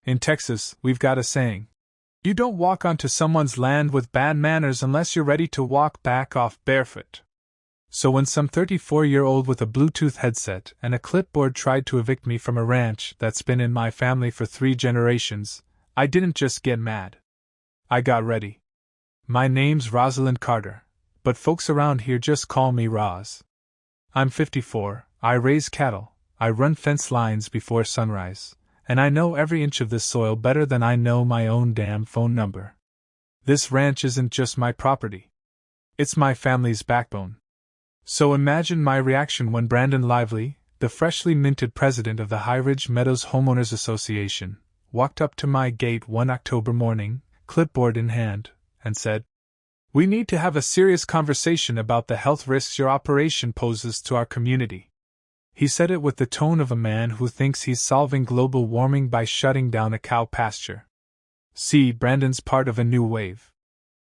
In Texas, we've got a saying. You don't walk onto someone's land with bad manners unless you're ready to walk back off barefoot. So when some 34-year-old with a Bluetooth headset and a clipboard tried to evict me from a ranch that's been in my family for 3 generations, I didn't just get mad. I got ready. My name's Rosalind Carter, but folks around here just call me Roz. I'm 54, I raise cattle, I run fence lines before sunrise, and I know every inch of this soil better than I know my own damn phone number. This ranch isn't just my property. It's my family's backbone. So imagine my reaction when Brandon Lively, the freshly minted president of the High Ridge Meadows Homeowners Association, walked up to my gate one October morning, clipboard in hand, and said, "We need to have a serious conversation about the health risks your operation poses to our community." He said it with the tone of a man who thinks he's solving global warming by shutting down a cow pasture. See, Brandon's part of a new wave.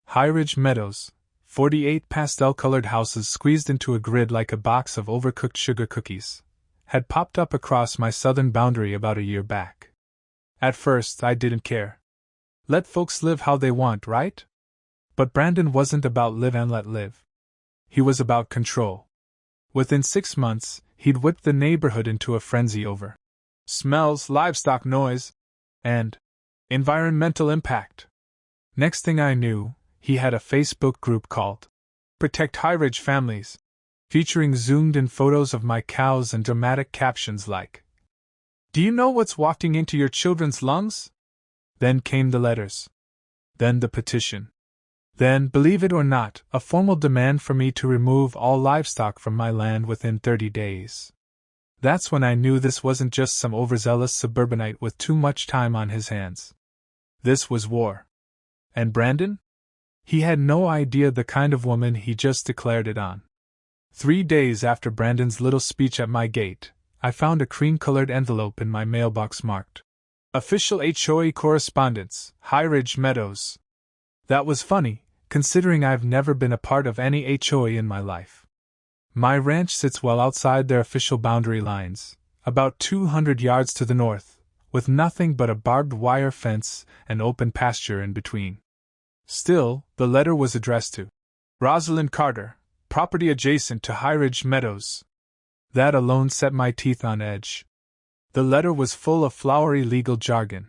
High Ridge Meadows, 48 pastel-colored houses squeezed into a grid like a box of overcooked sugar cookies, had popped up across my southern boundary about a year back. At first, I didn't care. Let folks live how they want, right? But Brandon wasn't about live and let live. He was about control. Within 6 months, he'd whipped the neighborhood into a frenzy over smells, livestock noise, and environmental impact. Next thing I knew, he had a Facebook group called Protect High Ridge Families, featuring zoomed-in photos of my cows and dramatic captions like, "Do you know what's wafting into your children's lungs?" Then came the letters. Then the petition. Then, believe it or not, a formal demand for me to remove all livestock from my land within 30 days. That's when I knew this wasn't just some overzealous suburbanite with too much time on his hands. This was war. And Brandon? He had no idea the kind of woman he just declared it on. 3 days after Brandon's little speech at my gate, I found a cream-colored envelope in my mailbox marked Official HOA Correspondence, High Ridge Meadows. That was funny, considering I've never been a part of any HOA in my life. My ranch sits well outside their official boundary lines, about 200 yards to the north, with nothing but a barbed wire fence and open pasture in between. Still, the letter was addressed to Rosalind Carter, property adjacent to High Ridge Meadows. That alone set my teeth on edge. The letter was full of flowery legal jargon.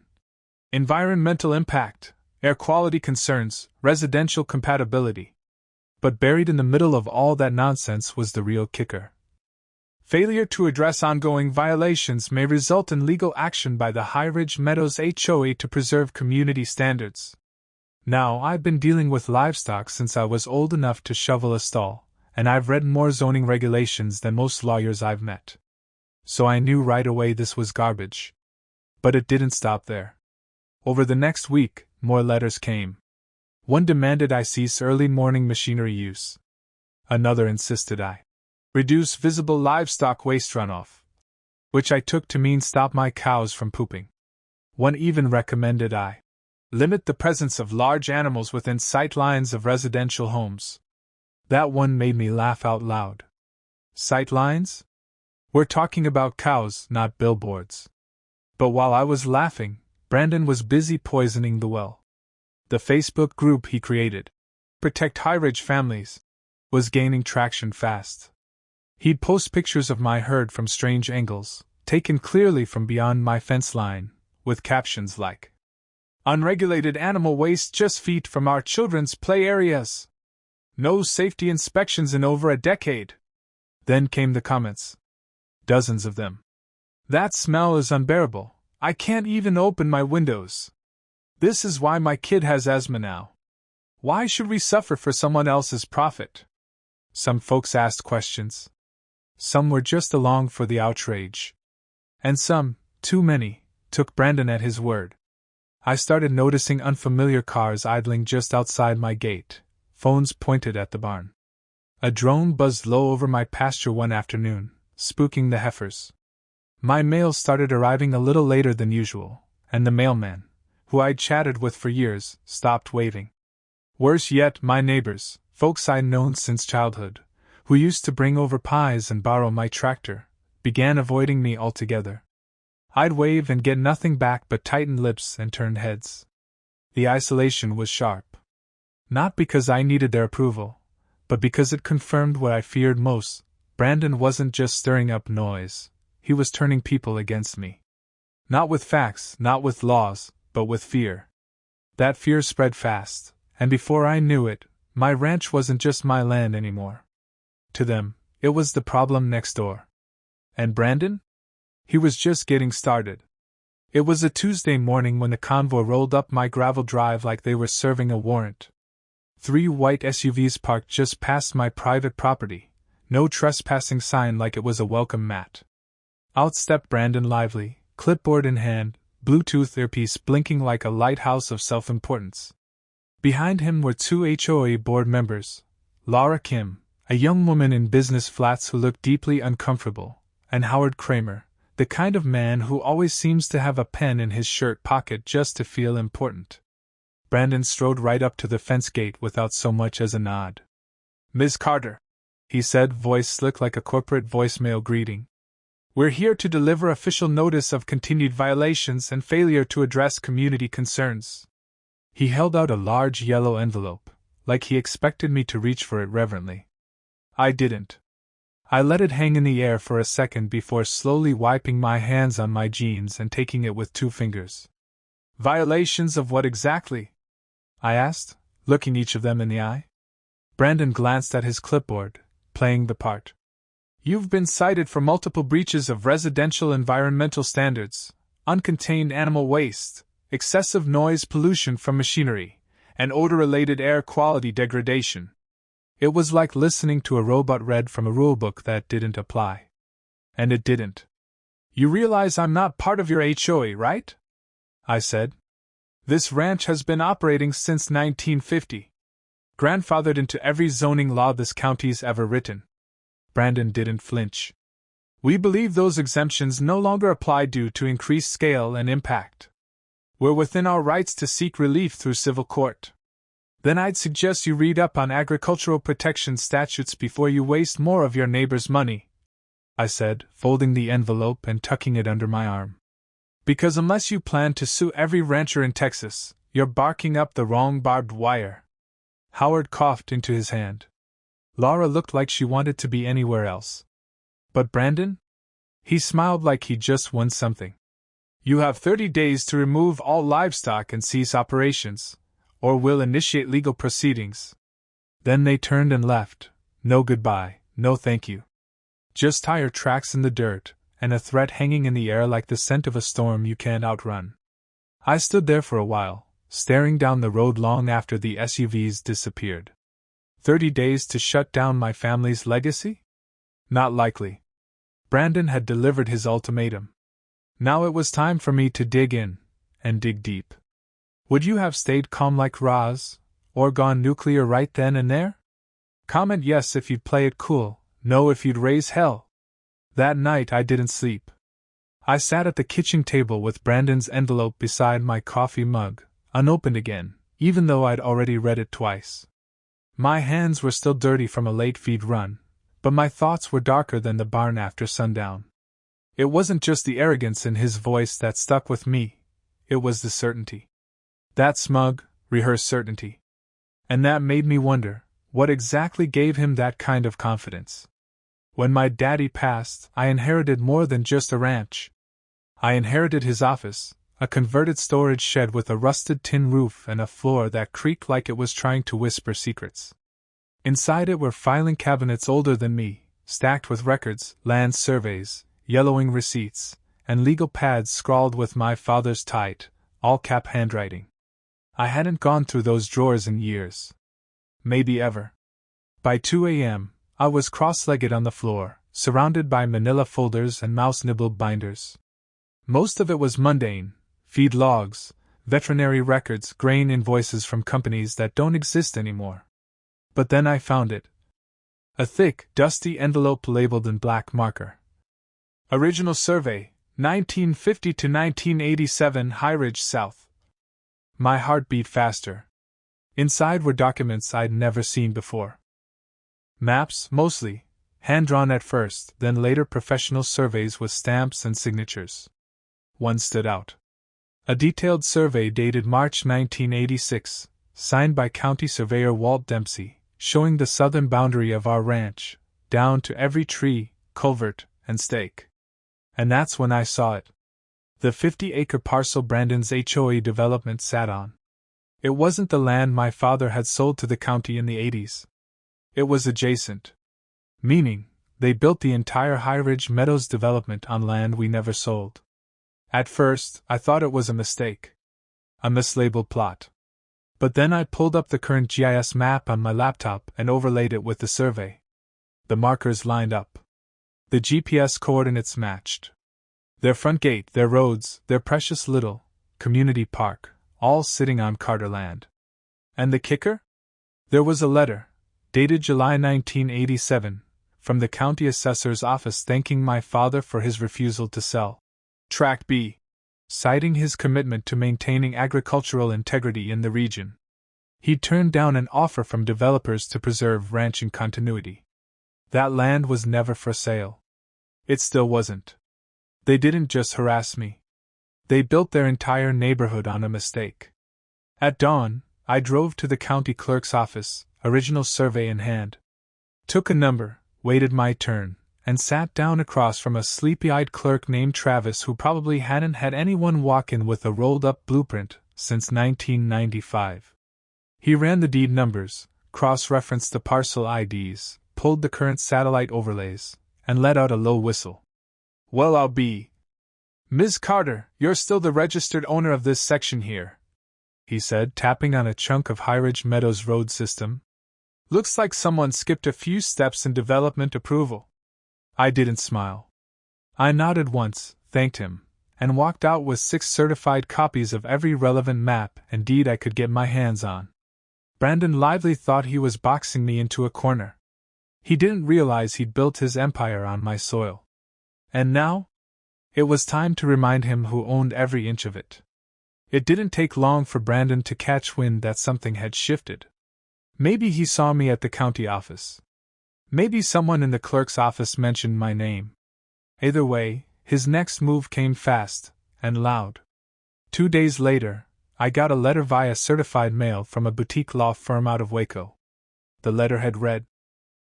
Environmental impact, air quality concerns, residential compatibility. But buried in the middle of all that nonsense was the real kicker. Failure to address ongoing violations may result in legal action by the High Ridge Meadows HOA to preserve community standards. Now, I've been dealing with livestock since I was old enough to shovel a stall, and I've read more zoning regulations than most lawyers I've met. So I knew right away this was garbage. But it didn't stop there. Over the next week, more letters came. One demanded I cease early morning machinery use. Another insisted I reduce visible livestock waste runoff, which I took to mean stop my cows from pooping. One even recommended I limit the presence of large animals within sight lines of residential homes. That one made me laugh out loud. Sight lines? We're talking about cows, not billboards. But while I was laughing, Brandon was busy poisoning the well. The Facebook group he created, Protect High Ridge Families, was gaining traction fast. He'd post pictures of my herd from strange angles, taken clearly from beyond my fence line, with captions like, "Unregulated animal waste just feet from our children's play areas. No safety inspections in over a decade." Then came the comments. Dozens of them. "That smell is unbearable. I can't even open my windows. This is why my kid has asthma now. Why should we suffer for someone else's profit?" Some folks asked questions. Some were just along for the outrage. And some, too many, took Brandon at his word. I started noticing unfamiliar cars idling just outside my gate, phones pointed at the barn. A drone buzzed low over my pasture one afternoon, spooking the heifers. My mail started arriving a little later than usual, and the mailman, who I'd chatted with for years, stopped waving. Worse yet, my neighbors, folks I'd known since childhood, who used to bring over pies and borrow my tractor, began avoiding me altogether. I'd wave and get nothing back but tightened lips and turned heads. The isolation was sharp. Not because I needed their approval, but because it confirmed what I feared most. Brandon wasn't just stirring up noise, he was turning people against me. Not with facts, not with laws, but with fear. That fear spread fast, and before I knew it, my ranch wasn't just my land anymore. To them, it was the problem next door. And Brandon? He was just getting started. It was a Tuesday morning when the convoy rolled up my gravel drive like they were serving a warrant. 3 white SUVs parked just past my private property, no trespassing sign like it was a welcome mat. Out stepped Brandon lively, clipboard in hand, Bluetooth earpiece blinking like a lighthouse of self-importance. Behind him were 2 HOA board members, Laura Kim, a young woman in business flats who looked deeply uncomfortable, and Howard Kramer, the kind of man who always seems to have a pen in his shirt pocket just to feel important. Brandon strode right up to the fence gate without so much as a nod. "Ms. Carter," he said, voice slick like a corporate voicemail greeting. "We're here to deliver official notice of continued violations and failure to address community concerns." He held out a large yellow envelope, like he expected me to reach for it reverently. I didn't. I let it hang in the air for a second before slowly wiping my hands on my jeans and taking it with 2 fingers. "Violations of what exactly?" I asked, looking each of them in the eye. Brandon glanced at his clipboard, playing the part. "You've been cited for multiple breaches of residential environmental standards, uncontained animal waste, excessive noise pollution from machinery, and odor-related air quality degradation." It was like listening to a robot read from a rulebook that didn't apply. And it didn't. "You realize I'm not part of your HOA, right?" I said. "This ranch has been operating since 1950. Grandfathered into every zoning law this county's ever written." Brandon didn't flinch. "We believe those exemptions no longer apply due to increased scale and impact. We're within our rights to seek relief through civil court. Then I'd suggest you read up on agricultural protection statutes before you waste more of your neighbor's money," I said, folding the envelope and tucking it under my arm. "Because unless you plan to sue every rancher in Texas, you're barking up the wrong barbed wire." Howard coughed into his hand. Laura looked like she wanted to be anywhere else. But Brandon? He smiled like he'd just won something. "You have 30 days to remove all livestock and cease operations, or we'll initiate legal proceedings." Then they turned and left. No goodbye, no thank you. Just tire tracks in the dirt, and a threat hanging in the air like the scent of a storm you can't outrun. I stood there for a while, staring down the road long after the SUVs disappeared. 30 days to shut down my family's legacy? Not likely. Brandon had delivered his ultimatum. Now it was time for me to dig in, and dig deep. Would you have stayed calm like Roz, or gone nuclear right then and there? Comment yes if you'd play it cool, no if you'd raise hell. That night I didn't sleep. I sat at the kitchen table with Brandon's envelope beside my coffee mug, unopened again, even though I'd already read it twice. My hands were still dirty from a late feed run, but my thoughts were darker than the barn after sundown. It wasn't just the arrogance in his voice that stuck with me, it was the certainty. That smug, rehearsed certainty. And that made me wonder, what exactly gave him that kind of confidence? When my daddy passed, I inherited more than just a ranch. I inherited his office, a converted storage shed with a rusted tin roof and a floor that creaked like it was trying to whisper secrets. Inside it were filing cabinets older than me, stacked with records, land surveys, yellowing receipts, and legal pads scrawled with my father's tight, all-cap handwriting. I hadn't gone through those drawers in years. Maybe ever. By 2 a.m., I was cross-legged on the floor, surrounded by manila folders and mouse-nibbled binders. Most of it was mundane: feed logs, veterinary records, grain invoices from companies that don't exist anymore. But then I found it. A thick, dusty envelope labeled in black marker. Original survey, 1950 to 1987, High Ridge South. My heart beat faster. Inside were documents I'd never seen before. Maps, mostly, hand-drawn at first, then later professional surveys with stamps and signatures. one stood out. A detailed survey dated March 1986, signed by County Surveyor Walt Dempsey, showing the southern boundary of our ranch, down to every tree, culvert, and stake. And that's when I saw it. The 50-acre parcel Brandon's HOA development sat on. It wasn't the land my father had sold to the county in the 80s. It was adjacent. Meaning, they built the entire High Ridge Meadows development on land we never sold. At first, I thought it was a mistake. A mislabeled plot. But then I pulled up the current GIS map on my laptop and overlaid it with the survey. The markers lined up. The GPS coordinates matched. Their front gate, their roads, their precious little community park, all sitting on Carter land. And the kicker? There was a letter, dated July 1987, from the county assessor's office thanking my father for his refusal to sell Tract B, citing his commitment to maintaining agricultural integrity in the region. He turned down an offer from developers to preserve ranching continuity. That land was never for sale. It still wasn't. They didn't just harass me. They built their entire neighborhood on a mistake. At dawn, I drove to the county clerk's office, original survey in hand. Took a number, waited my turn, and sat down across from a sleepy-eyed clerk named Travis who probably hadn't had anyone walk in with a rolled-up blueprint since 1995. He ran the deed numbers, cross-referenced the parcel IDs, pulled the current satellite overlays, and let out a low whistle. "Well, I'll be. Ms. Carter, you're still the registered owner of this section here," he said, tapping on a chunk of High Ridge Meadows road system. "Looks like someone skipped a few steps in development approval." I didn't smile. I nodded once, thanked him, and walked out with 6 certified copies of every relevant map and deed I could get my hands on. Brandon Lively thought he was boxing me into a corner. He didn't realize he'd built his empire on my soil. And now? It was time to remind him who owned every inch of it. It didn't take long for Brandon to catch wind that something had shifted. Maybe he saw me at the county office. Maybe someone in the clerk's office mentioned my name. Either way, his next move came fast and loud. 2 days later, I got a letter via certified mail from a boutique law firm out of Waco. The letter had read,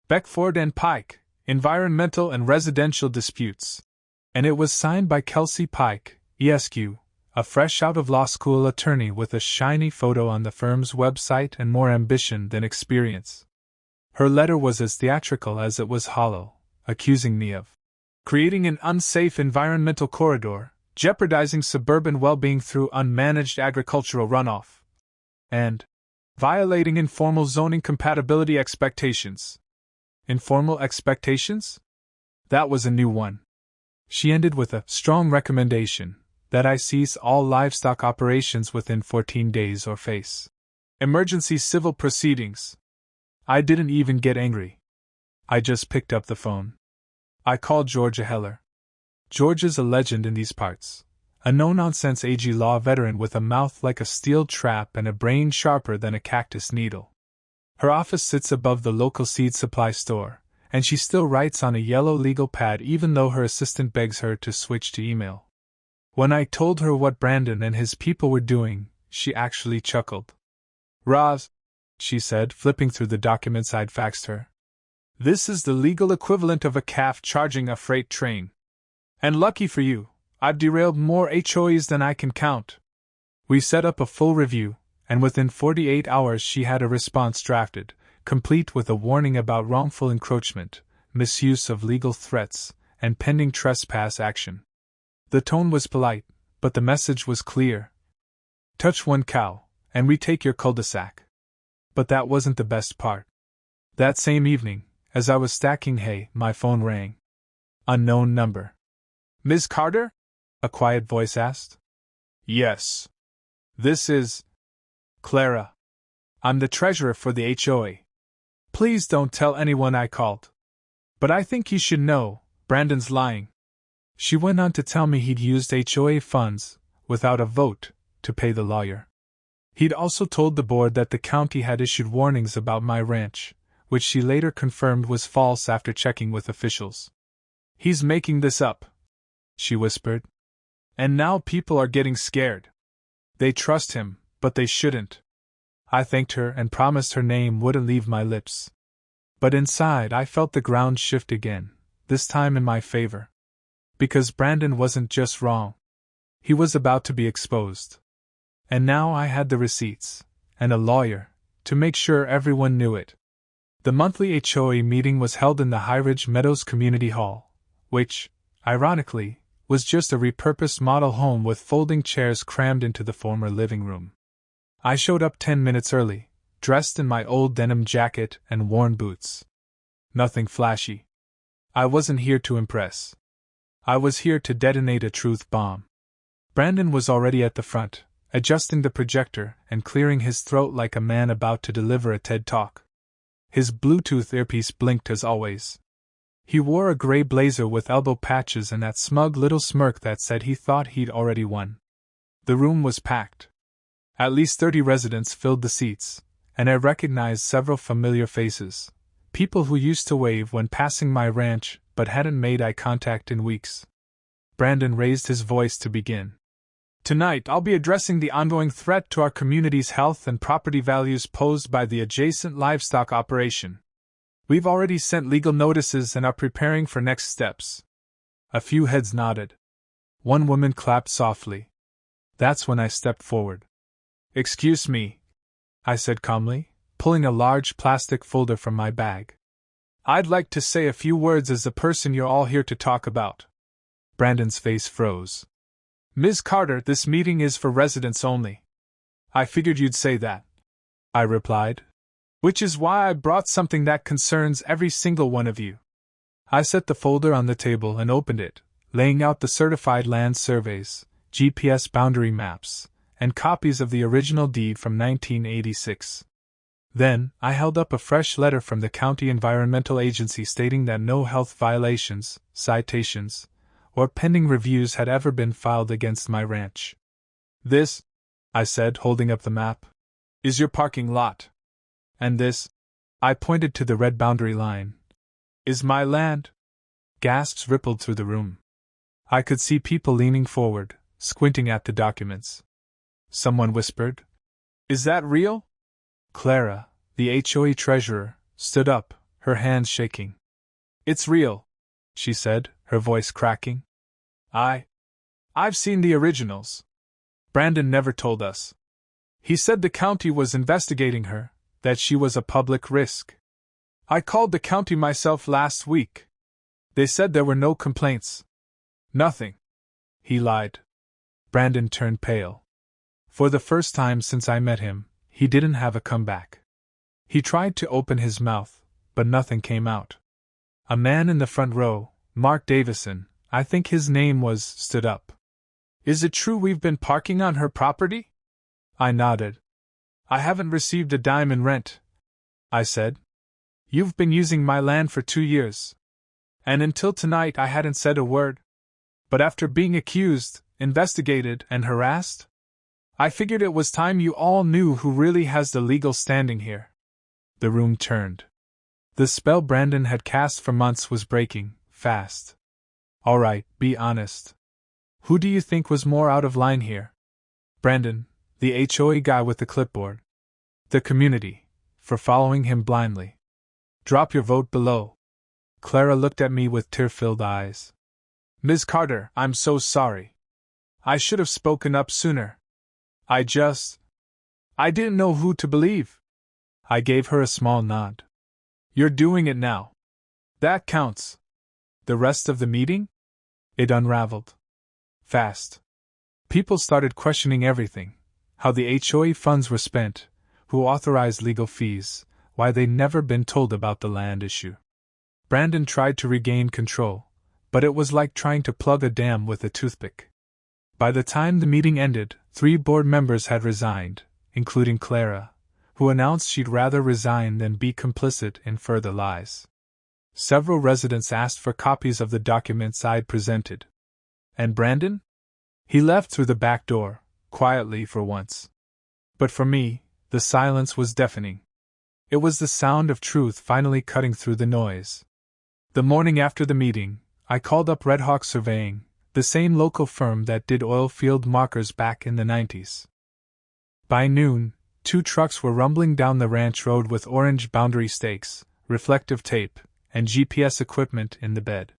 "Beckford and Pike, Environmental and Residential Disputes," and it was signed by Kelsey Pike, ESQ, a fresh out of law school attorney with a shiny photo on the firm's website and more ambition than experience. Her letter was as theatrical as it was hollow, accusing me of creating an unsafe environmental corridor, jeopardizing suburban well-being through unmanaged agricultural runoff, and violating informal zoning compatibility expectations. Informal expectations? That was a new one. She ended with a strong recommendation that I cease all livestock operations within 14 days or face emergency civil proceedings. I didn't even get angry. I just picked up the phone. I called Georgia Heller. Georgia's a legend in these parts, a no-nonsense AG law veteran with a mouth like a steel trap and a brain sharper than a cactus needle. Her office sits above the local seed supply store, and she still writes on a yellow legal pad even though her assistant begs her to switch to email. When I told her what Brandon and his people were doing, she actually chuckled. "Roz," she said, flipping through the documents I'd faxed her, "this is the legal equivalent of a calf charging a freight train. And lucky for you, I've derailed more HOAs than I can count." We set up a full review, and within 48 hours she had a response drafted, complete with a warning about wrongful encroachment, misuse of legal threats, and pending trespass action. The tone was polite, but the message was clear. Touch one cow, and we take your cul-de-sac. But that wasn't the best part. That same evening, as I was stacking hay, my phone rang. Unknown number. "Ms. Carter?" a quiet voice asked. "Yes. This is Clara. I'm the treasurer for the HOA. Please don't tell anyone I called. But I think you should know, Brandon's lying." She went on to tell me he'd used HOA funds, without a vote, to pay the lawyer. He'd also told the board that the county had issued warnings about my ranch, which she later confirmed was false after checking with officials. "He's making this up," she whispered. And now people are getting scared. They trust him, but they shouldn't. I thanked her and promised her name wouldn't leave my lips. But inside I felt the ground shift again, this time in my favor. Because Brandon wasn't just wrong. He was about to be exposed. And now I had the receipts, and a lawyer, to make sure everyone knew it. The monthly HOA meeting was held in the High Ridge Meadows Community Hall, which, ironically, was just a repurposed model home with folding chairs crammed into the former living room. I showed up 10 minutes early, dressed in my old denim jacket and worn boots. Nothing flashy. I wasn't here to impress. I was here to detonate a truth bomb. Brandon was already at the front, adjusting the projector and clearing his throat like a man about to deliver a TED Talk. His Bluetooth earpiece blinked as always. He wore a gray blazer with elbow patches and that smug little smirk that said he thought he'd already won. The room was packed. At least 30 residents filled the seats, and I recognized several familiar faces, people who used to wave when passing my ranch but hadn't made eye contact in weeks. Brandon raised his voice to begin. Tonight I'll be addressing the ongoing threat to our community's health and property values posed by the adjacent livestock operation. We've already sent legal notices and are preparing for next steps. A few heads nodded. One woman clapped softly. That's when I stepped forward. Excuse me, I said calmly, pulling a large plastic folder from my bag. I'd like to say a few words as the person you're all here to talk about. Brandon's face froze. Ms. Carter, this meeting is for residents only. I figured you'd say that, I replied. Which is why I brought something that concerns every single one of you. I set the folder on the table and opened it, laying out the certified land surveys, GPS boundary maps, and copies of the original deed from 1986. Then, I held up a fresh letter from the county environmental agency stating that no health violations, citations, or pending reviews had ever been filed against my ranch. This, I said, holding up the map, is your parking lot. And this, I pointed to the red boundary line, is my land. Gasps rippled through the room. I could see people leaning forward, squinting at the documents. Someone whispered, Is that real? Clara, the HOA treasurer, stood up, her hands shaking. It's real, she said, her voice cracking. I've seen the originals. Brandon never told us. He said the county was investigating her, that she was a public risk. I called the county myself last week. They said there were no complaints. Nothing. He lied. Brandon turned pale. For the first time since I met him, he didn't have a comeback. He tried to open his mouth, but nothing came out. A man in the front row, Mark Davison, I think his name was, stood up. Is it true we've been parking on her property? I nodded. I haven't received a dime in rent, I said. You've been using my land for 2 years. And until tonight I hadn't said a word. But after being accused, investigated, and harassed, I figured it was time you all knew who really has the legal standing here. The room turned. The spell Brandon had cast for months was breaking, fast. All right, be honest. Who do you think was more out of line here? Brandon, the HOA guy with the clipboard. The community, for following him blindly. Drop your vote below. Clara looked at me with tear-filled eyes. Ms. Carter, I'm so sorry. I should have spoken up sooner. I didn't know who to believe. I gave her a small nod. You're doing it now. That counts. The rest of the meeting? It unraveled. Fast. People started questioning everything. How the HOA funds were spent, who authorized legal fees, why they'd never been told about the land issue. Brandon tried to regain control, but it was like trying to plug a dam with a toothpick. By the time the meeting ended, 3 board members had resigned, including Clara, who announced she'd rather resign than be complicit in further lies. Several residents asked for copies of the documents I'd presented. And Brandon? He left through the back door, quietly for once. But for me, the silence was deafening. It was the sound of truth finally cutting through the noise. The morning after the meeting, I called up Red Hawk Surveying, The same local firm that did oil field markers back in the 90s. By noon, 2 trucks were rumbling down the ranch road with orange boundary stakes, reflective tape, and GPS equipment in the bed.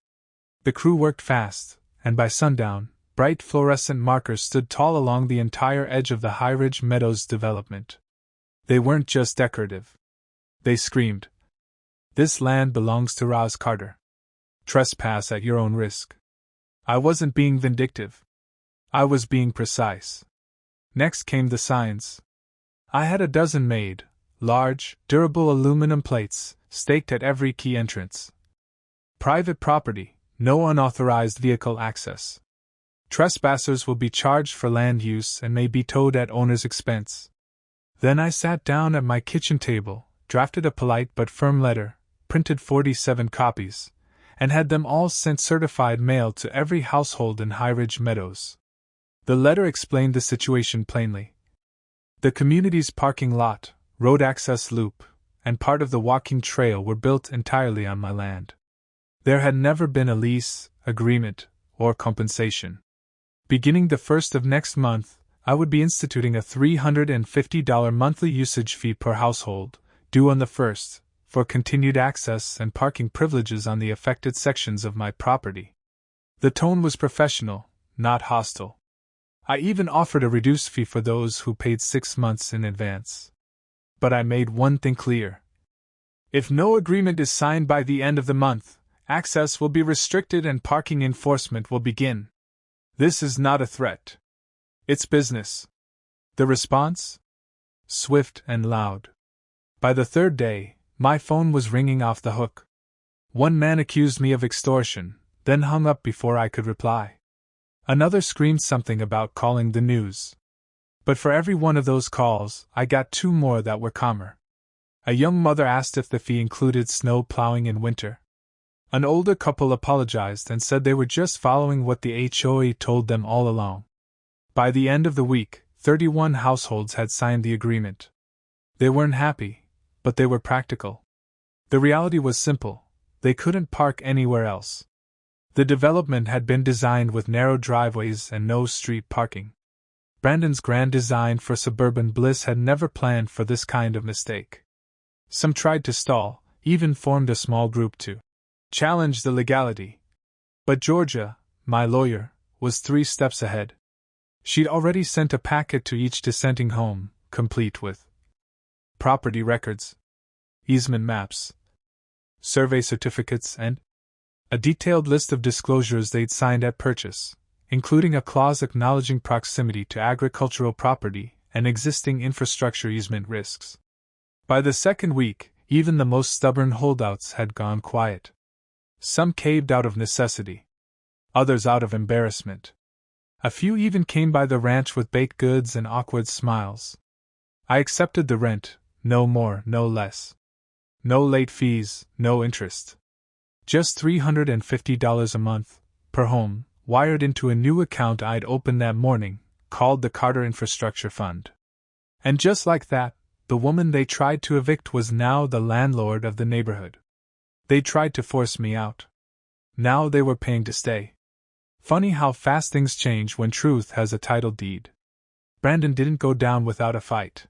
The crew worked fast, and by sundown, bright fluorescent markers stood tall along the entire edge of the High Ridge Meadows development. They weren't just decorative. They screamed, "This land belongs to Roz Carter. Trespass at your own risk." I wasn't being vindictive. I was being precise. Next came the signs. I had a dozen made, large, durable aluminum plates, staked at every key entrance. Private property, no unauthorized vehicle access. Trespassers will be charged for land use and may be towed at owner's expense. Then I sat down at my kitchen table, drafted a polite but firm letter, printed 47 copies, and had them all sent certified mail to every household in High Ridge Meadows. The letter explained the situation plainly. The community's parking lot, road access loop, and part of the walking trail were built entirely on my land. There had never been a lease, agreement, or compensation. Beginning the 1st of next month, I would be instituting a $350 monthly usage fee per household, due on the 1st, for continued access and parking privileges on the affected sections of my property. The tone was professional, not hostile. I even offered a reduced fee for those who paid 6 months in advance. But I made one thing clear. If no agreement is signed by the end of the month, access will be restricted and parking enforcement will begin. This is not a threat. It's business. The response? Swift and loud. By the 3rd day, my phone was ringing off the hook. One man accused me of extortion, then hung up before I could reply. Another screamed something about calling the news. But for every one of those calls, I got 2 more that were calmer. A young mother asked if the fee included snow plowing in winter. An older couple apologized and said they were just following what the HOA told them all along. By the end of the week, 31 households had signed the agreement. They weren't happy, but they were practical. The reality was simple: they couldn't park anywhere else. The development had been designed with narrow driveways and no street parking. Brandon's grand design for suburban bliss had never planned for this kind of mistake. Some tried to stall, even formed a small group to challenge the legality. But Georgia, my lawyer, was 3 steps ahead. She'd already sent a packet to each dissenting home, complete with property records, easement maps, survey certificates, and a detailed list of disclosures they'd signed at purchase, including a clause acknowledging proximity to agricultural property and existing infrastructure easement risks. By the 2nd week, even the most stubborn holdouts had gone quiet. Some caved out of necessity. Others out of embarrassment. A few even came by the ranch with baked goods and awkward smiles. I accepted the rent, no more, no less. No late fees, no interest. Just $350 a month, per home, wired into a new account I'd opened that morning, called the Carter Infrastructure Fund. And just like that, the woman they tried to evict was now the landlord of the neighborhood. They tried to force me out. Now they were paying to stay. Funny how fast things change when truth has a title deed. Brandon didn't go down without a fight.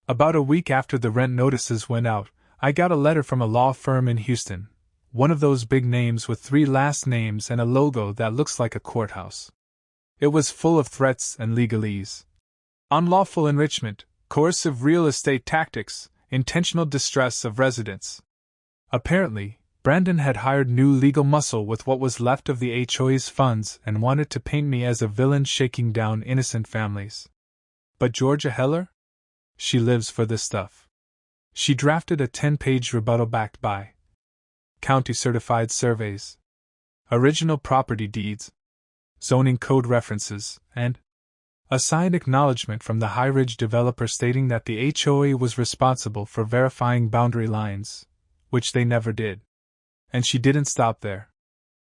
About a week after the rent notices went out, I got a letter from a law firm in Houston, one of those big names with 3 last names and a logo that looks like a courthouse. It was full of threats and legalese. Unlawful enrichment, coercive real estate tactics, intentional distress of residents. Apparently, Brandon had hired new legal muscle with what was left of the HOA's funds and wanted to paint me as a villain shaking down innocent families. But Georgia Heller? She lives for this stuff. She drafted a 10-page rebuttal backed by county-certified surveys, original property deeds, zoning code references, and a signed acknowledgement from the High Ridge developer stating that the HOA was responsible for verifying boundary lines, which they never did. And she didn't stop there.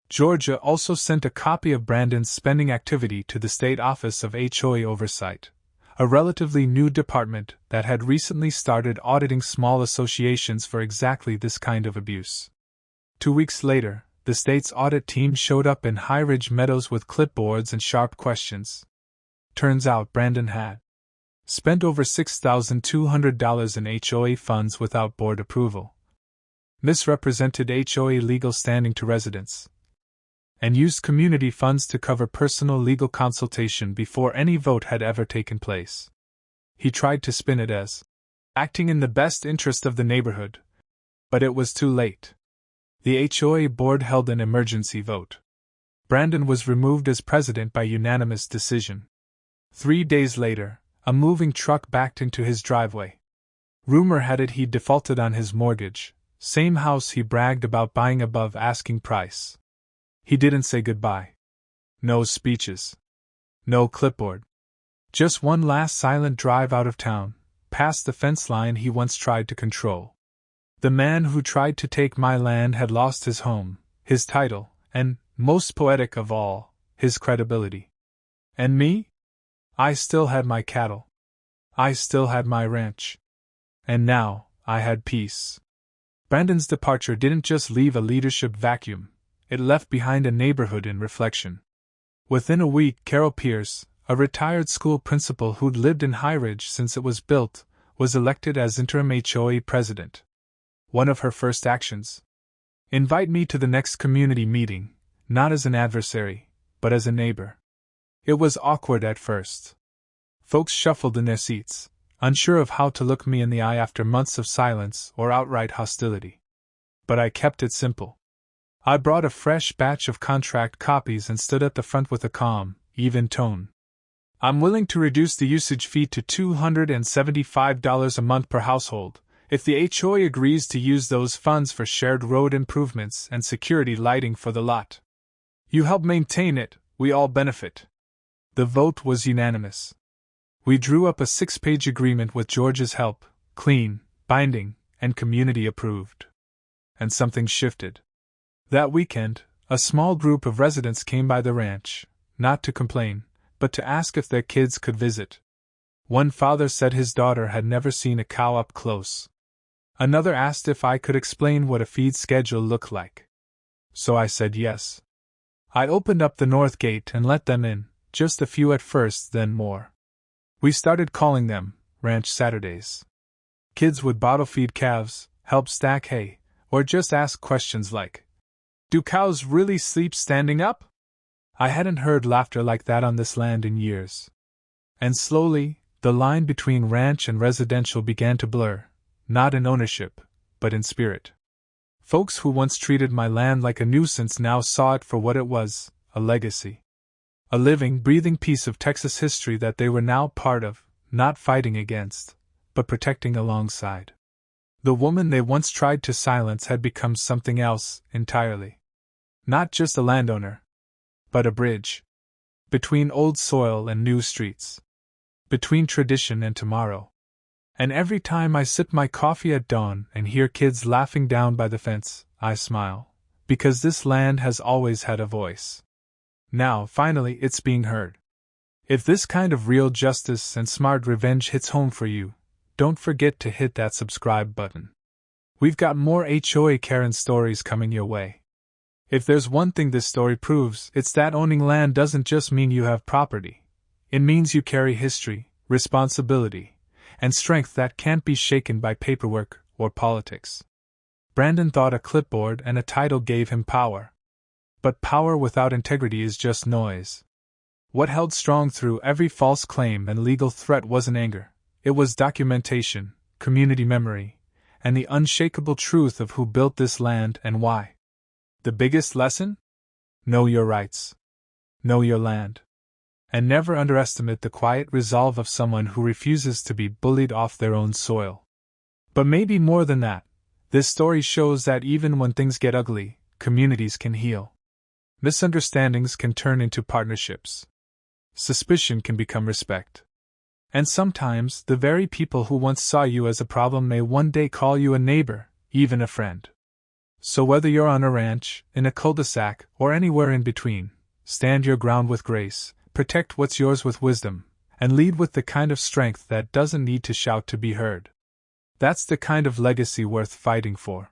Georgia also sent a copy of Brandon's spending activity to the State Office of HOA Oversight, a relatively new department that had recently started auditing small associations for exactly this kind of abuse. 2 weeks later, the state's audit team showed up in High Ridge Meadows with clipboards and sharp questions. Turns out Brandon had spent over $6,200 in HOA funds without board approval, misrepresented HOA legal standing to residents, and used community funds to cover personal legal consultation before any vote had ever taken place. He tried to spin it as acting in the best interest of the neighborhood, but it was too late. The HOA board held an emergency vote. Brandon was removed as president by unanimous decision. 3 days later, a moving truck backed into his driveway. Rumor had it he'd defaulted on his mortgage, same house he bragged about buying above asking price. He didn't say goodbye. No speeches. No clipboard. Just one last silent drive out of town, past the fence line he once tried to control. The man who tried to take my land had lost his home, his title, and, most poetic of all, his credibility. And me? I still had my cattle. I still had my ranch. And now, I had peace. Brandon's departure didn't just leave a leadership vacuum, it left behind a neighborhood in reflection. Within a week, Carol Pierce, a retired school principal who'd lived in High Ridge since it was built, was elected as interim HOA president. One of her first actions: invite me to the next community meeting, not as an adversary, but as a neighbor. It was awkward at first. Folks shuffled in their seats, unsure of how to look me in the eye after months of silence or outright hostility. But I kept it simple. I brought a fresh batch of contract copies and stood at the front with a calm, even tone. I'm willing to reduce the usage fee to $275 a month per household, if the HOA agrees to use those funds for shared road improvements and security lighting for the lot. You help maintain it, we all benefit. The vote was unanimous. We drew up a 6-page agreement with George's help, clean, binding, and community approved. And something shifted. That weekend, a small group of residents came by the ranch, not to complain, but to ask if their kids could visit. One father said his daughter had never seen a cow up close. Another asked if I could explain what a feed schedule looked like. So I said yes. I opened up the north gate and let them in, just a few at first, then more. We started calling them Ranch Saturdays. Kids would bottle feed calves, help stack hay, or just ask questions like, "Do cows really sleep standing up?" I hadn't heard laughter like that on this land in years. And slowly, the line between ranch and residential began to blur, not in ownership, but in spirit. Folks who once treated my land like a nuisance now saw it for what it was, a legacy. A living, breathing piece of Texas history that they were now part of, not fighting against, but protecting alongside. The woman they once tried to silence had become something else entirely. Not just a landowner, but a bridge. Between old soil and new streets. Between tradition and tomorrow. And every time I sip my coffee at dawn and hear kids laughing down by the fence, I smile. Because this land has always had a voice. Now, finally, it's being heard. If this kind of real justice and smart revenge hits home for you, don't forget to hit that subscribe button. We've got more HOA Karen stories coming your way. If there's one thing this story proves, it's that owning land doesn't just mean you have property. It means you carry history, responsibility, and strength that can't be shaken by paperwork or politics. Brandon thought a clipboard and a title gave him power. But power without integrity is just noise. What held strong through every false claim and legal threat wasn't anger. It was documentation, community memory, and the unshakable truth of who built this land and why. The biggest lesson? Know your rights. Know your land. And never underestimate the quiet resolve of someone who refuses to be bullied off their own soil. But maybe more than that, this story shows that even when things get ugly, communities can heal. Misunderstandings can turn into partnerships. Suspicion can become respect. And sometimes, the very people who once saw you as a problem may one day call you a neighbor, even a friend. So whether you're on a ranch, in a cul-de-sac, or anywhere in between, stand your ground with grace, protect what's yours with wisdom, and lead with the kind of strength that doesn't need to shout to be heard. That's the kind of legacy worth fighting for.